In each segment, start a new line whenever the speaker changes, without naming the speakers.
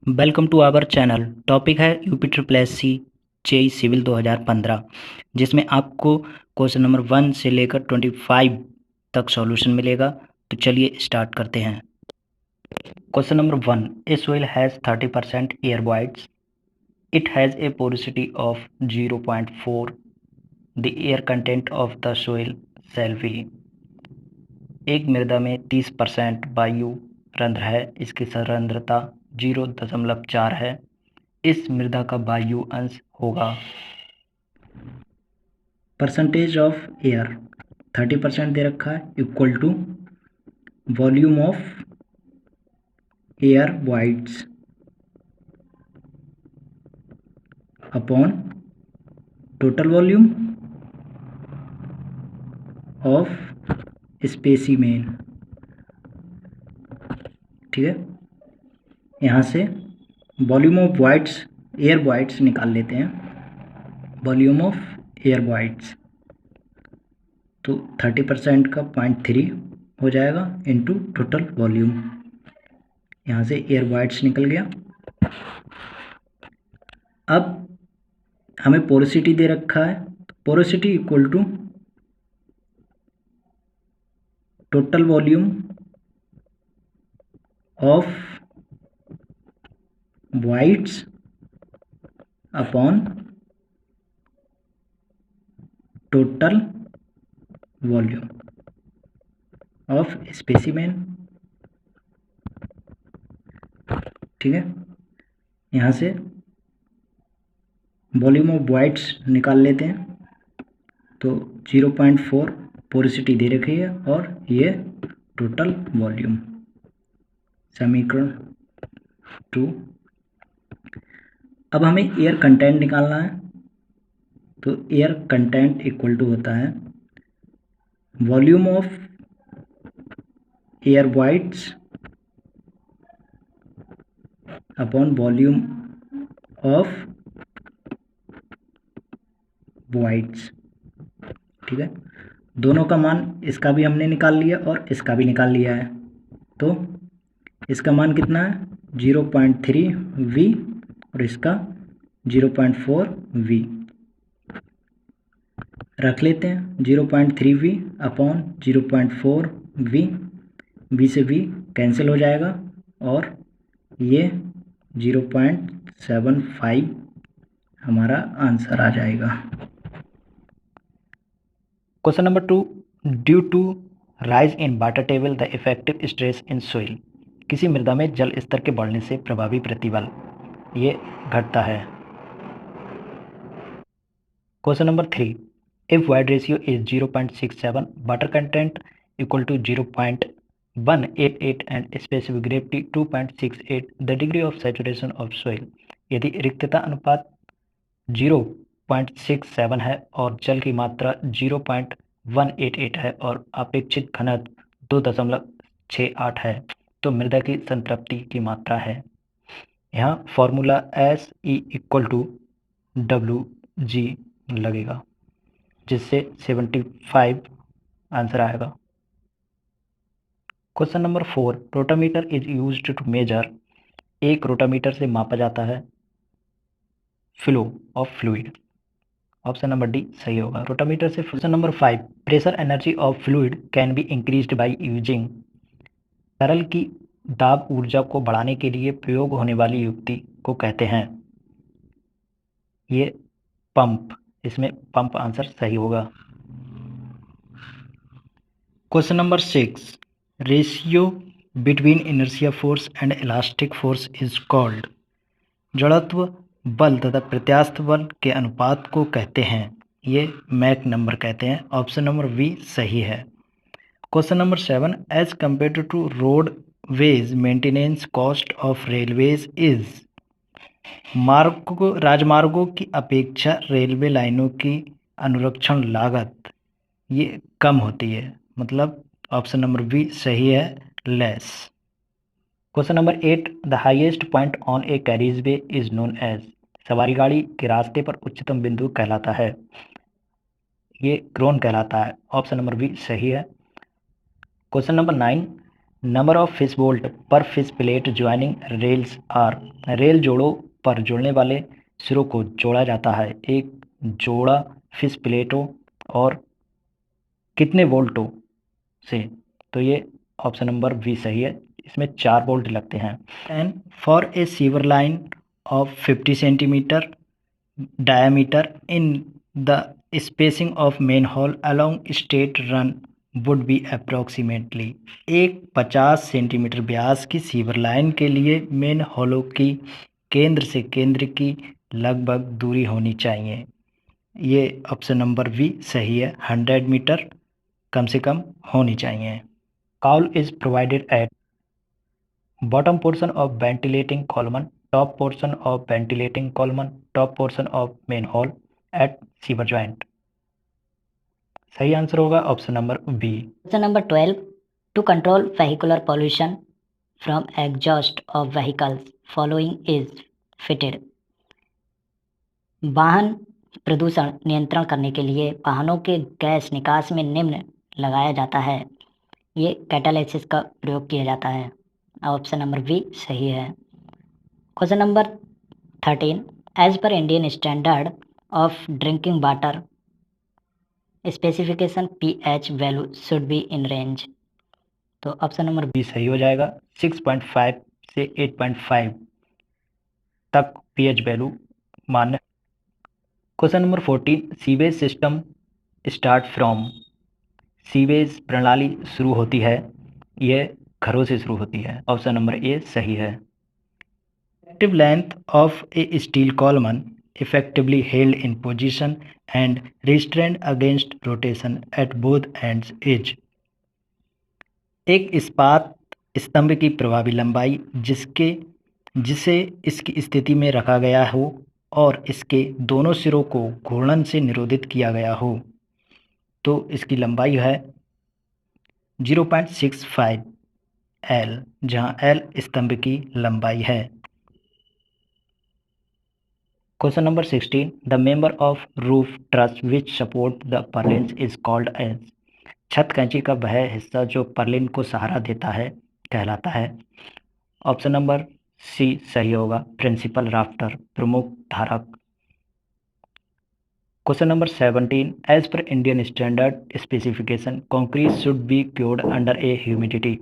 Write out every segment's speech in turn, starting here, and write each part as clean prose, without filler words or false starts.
Welcome to our channel. Topic है UP triple S C JE civil 2015, जिसमें आपको question number 1 से लेकर 25 तक सॉल्यूशन मिलेगा। तो चलिए स्टार्ट करते हैं। Question number 1, A soil has 30% air voids, it has a porosity of 0.4, the air content of the soil shall be. एक मृदा में 30% वायु रंध्र है, इसकी सांद्रता 0.4 है। इस मृदा का वायु अंश होगा। परसेंटेज ऑफ एयर 30% दे रखा है, equal to volume of air voids upon total volume of specimen. ठीक है, यहाँ से volume of voids, air voids निकाल लेते हैं। वॉल्यूम ऑफ एयर वाइड्स तो 30% का 0.3 हो जाएगा इनटू टोटल वॉल्यूम। यहाँ से एयर वाइड्स निकल गया। अब हमें पोरोसिटी दे रखा है, porosity equal to total volume of voids upon total volume of specimen. ठीक है, यहाँ से वॉल्यूम ऑफ वाइड्स निकाल लेते हैं। तो 0.4 पोरोसिटी दे रखी है और ये टोटल वॉल्यूम। समीकरण 2। अब हमें एयर कंटेंट निकालना है। तो एयर कंटेंट इक्वल टू होता है volume of air voids upon volume of wides. ठीक है, दोनों का मान, इसका भी हमने निकाल लिया और इसका भी निकाल लिया है। तो इसका मान कितना है 0.3 वी और इसका 0.4 वी रख लेते हैं। 0.3 वी अपॉन 0.4 वी, वी से वी कैंसिल हो जाएगा और ये 0.75 हमारा आंसर आ जाएगा। Question number 2, due to rise in water table the effective stress in soil. किसी मृदा में जल स्तर के बढ़ने से प्रभावी प्रतिबल ये घटता है। Question number 3, if void ratio is 0.67, water content equal to 0.188 and specific gravity 2.68, the degree of saturation of soil। यदि रिक्तता अनुपात 0.67 है और जल की मात्रा 0.188 है और अपेक्षित घनत्व 2.68 है, तो मृदा की संतृप्ति की मात्रा है। यहाँ formula SE equal to WG लगेगा, जिससे 75 आंसर आएगा। Question number 4, rotameter is used to measure. एक रोटामीटर से मापा जाता है flow of fluid. Option number D सही होगा, रोटामीटर से। Question number 5, pressure energy of fluid can be increased by using. तरल की दाब ऊर्जा को बढ़ाने के लिए प्रयोग होने वाली युक्ति को कहते हैं। ये पंप, इसमें पंप आंसर सही होगा। Question number 6, ratio between inertia force and elastic force is called. जड़त्व बल तथा प्रत्यास्थ बल के अनुपात को कहते हैं। ये मैक नंबर कहते हैं। ऑप्शन नंबर बी सही है। Question number 7, as compare to roadways maintenance cost of railways is. राजमार्गों की अपेक्षा रेलवे लाइनों की अनुरक्षण लागत ये कम होती है, मतलब ऑप्शन नंबर बी सही है, less. Question number 8, the highest point on a carriage way is known as. सवारी गाड़ी के रास्ते पर उच्चतम बिंदु कहलाता है, ये क्रोन कहलाता है। ऑप्शन नंबर बी सही है। Question number 9, number of fish bolt पर fish plate joining rails are. Rail जोड़ों पर जुड़ने वाले सिरों को जोड़ा जाता है एक जोड़ा फिश प्लेटों और कितने वोल्टों से। तो ये ऑप्शन नंबर बी सही है, इसमें 4 वोल्ट लगते हैं। And for a sewer line of 50 centimetre diameter in the spacing of manhole along state run would be approximately। एक 50 सेंटीमीटर व्यास की सीवर लाइन के लिए मेन होलों की केंद्र से केंद्र की लगभग दूरी होनी चाहिए। ये ऑप्शन नंबर बी सही है, 100 मीटर कम से कम होनी चाहिए। Cowl is provided eight bottom portion of ventilating column, top portion of ventilating column, top portion of manhole at sewer joint। सही आंसर होगा option number B.
Question number 12, to control vehicular pollution from exhaust of vehicles following is fitted। वाहन प्रदूषण नियंत्रण करने के लिए वाहनों के गैस निकास में निम्न लगाया जाता है। ये कैटालिसिस का प्रयोग किया जाता है। ऑप्शन नंबर बी सही है। Question number 13, as per Indian standard of drinking water specification pH value should be in range. तो ऑप्शन नंबर
बी सही हो जाएगा, 6.5 से 8.5 तक pH वैल्यू मान्य। क्वेश्चन नंबर 14, sewage system start from. Sewage प्रणाली शुरू होती है, यह घरों से शुरू होती है। ऑप्शन नंबर ए सही है। Effective length of a steel column effectively held in position and restrained against rotation at both ends is। एक इस्पात स्तंभ की प्रभावी लंबाई जिसे इसकी स्थिति में रखा गया हो और इसके दोनों सिरों को घूर्णन से निरोधित किया गया हो। तो इसकी लंबाई है 0.65 L, जहां L स्तंभ की लंबाई है। Question number 16, the member of roof truss which support the purlins is called as. छत कैंची का वह हिस्सा जो पर्लिन को सहारा देता है कहलाता है। ऑप्शन नंबर सी सही होगा, प्रिंसिपल राफ्टर, प्रमुख धारक। Question number 17, as per Indian standard specification concrete should be cured under a humidity.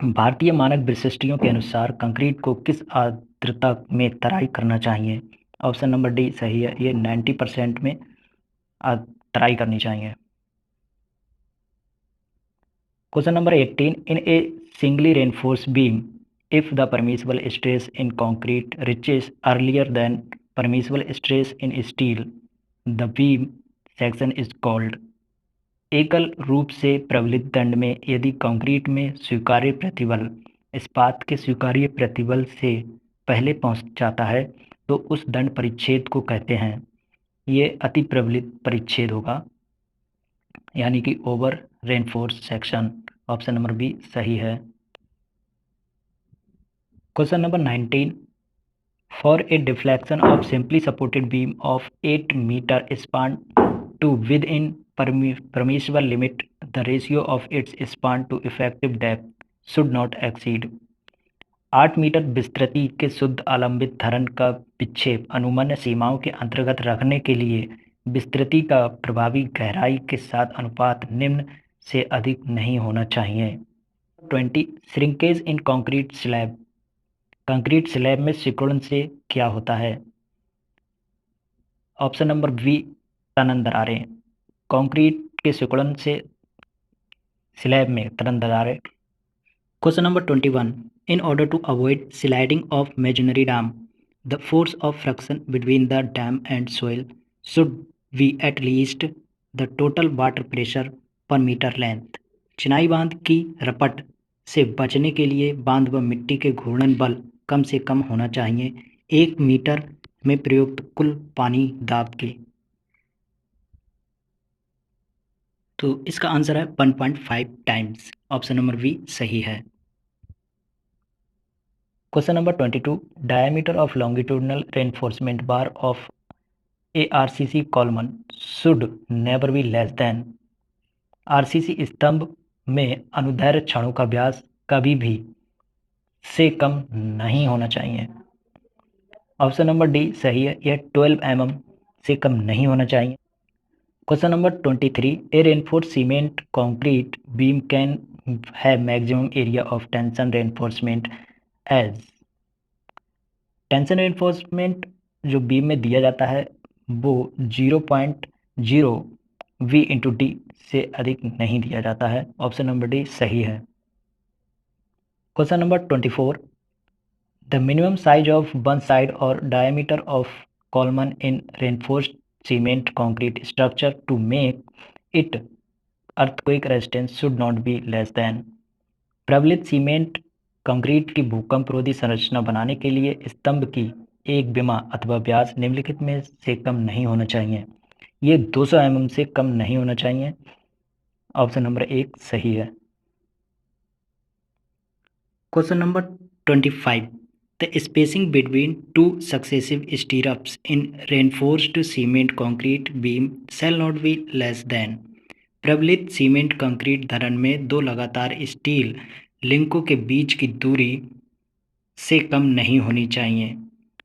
भारतीय मानक विशिष्टियों के अनुसार कंक्रीट को किस आर्द्रता में तराई करना चाहिए। ऑप्शन नंबर डी सही है, ये 90% में तराई करनी चाहिए। Question number 18, in a singly reinforce beam if the permissible stress in concrete reaches earlier than permissible stress in steel the beam section is called. एकल रूप से प्रबलित दंड में यदि कंक्रीट में स्वीकार्य प्रतिबल इस्पात के स्वीकार्य प्रतिबल से पहले पहुंच जाता है तो उस दंड परिच्छेद को कहते हैं। ये अति प्रबलित परिच्छेद होगा, यानी कि over reinforce section. Option number B सही है। Question number 19, for a deflection of simply supported beam of 8 metre span to within permissible limit, the ratio of its span to effective depth should not exceed। 8 metre विस्तृति के शुद्ध आलंबित धरण का विक्षेप अनुमन्य सीमाओं के अंतर्गत रखने के लिए विस्तृति का प्रभावी गहराई के साथ अनुपात निम्न से अधिक नहीं होना चाहिए। 20, श्रिंकेज इन कंक्रीट स्लैब। कंक्रीट स्लैब में सिकुड़न से क्या होता है। ऑप्शन नंबर बी तनन दरारें। कंक्रीट के सिकुड़न से स्लैब में तनन दरारें। Question number 21, in order to avoid sliding of masonry dam, the force of friction between the dam and soil should be at least the total water pressure per meter length। चिनाई बांध की रपट से बचने के लिए बांध व मिट्टी के घूर्णन बल कम से कम होना चाहिए 1 मीटर में प्रयुक्त कुल पानी दाब के। तो इसका आंसर है 1.5 टाइम्स। ऑप्शन नंबर बी सही है। Question number 22, diameter of longitudinal reinforcement bar of A RCC column should never be less then. RCC स्तंभ में अनुदैर्ध्य छड़ों का व्यास कभी भी से कम नहीं होना चाहिए। ऑप्शन नंबर डी सही है, यह 12 mm से कम नहीं होना चाहिए। Question number 23, a reinforce cement concrete beam can have maximum area of tension reinforcement as. Tension reinforcement जो बीम में दिया जाता है वो 0.0 V/D से अधिक नहीं दिया जाता है। ऑप्शन नंबर डी सही है। Question number 24, the minimum size of one side और diameter of column in reinforced cement concrete structure to make it earthquake resistance should not be less than. प्रबलित सीमेंट कंक्रीट की भूकंप रोधी संरचना बनाने के लिए स्तंभ की एक विमा अथवा व्यास निम्नलिखित में से कम नहीं होना चाहिए। ये 200 mm से कम नहीं होना चाहिए। ऑप्शन नंबर 1 सही है। Question number 25, the spacing between two successive स्टीरअप्स in reinforced cement concrete beam shall not be less than. प्रबलित सीमेंट कंक्रीट धरन में दो लगातार स्टील लिंकों के बीच की दूरी से कम नहीं होनी चाहिए।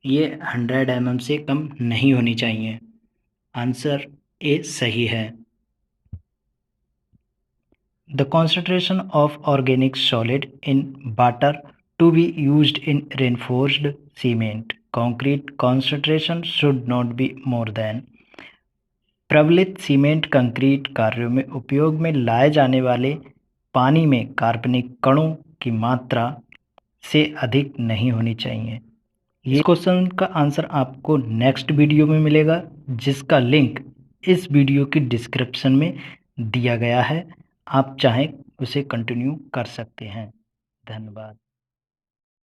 ये 100 mm से कम नहीं होनी चाहिए। आंसर ए सही है। The concentration of organic solid in water to be used in reinforced cement concrete concentration should not be more than। प्रबलित सीमेंट कंक्रीट कार्यों में उपयोग में लाए जाने वाले पानी में कार्बनिक कणों की मात्रा से अधिक नहीं होनी चाहिए। ये क्वेश्चन का आंसर आपको नेक्स्ट वीडियो में मिलेगा, जिसका लिंक इस वीडियो की डिस्क्रिप्शन में दिया गया है। आप चाहें उसे कंटिन्यू कर सकते हैं। धन्यवाद।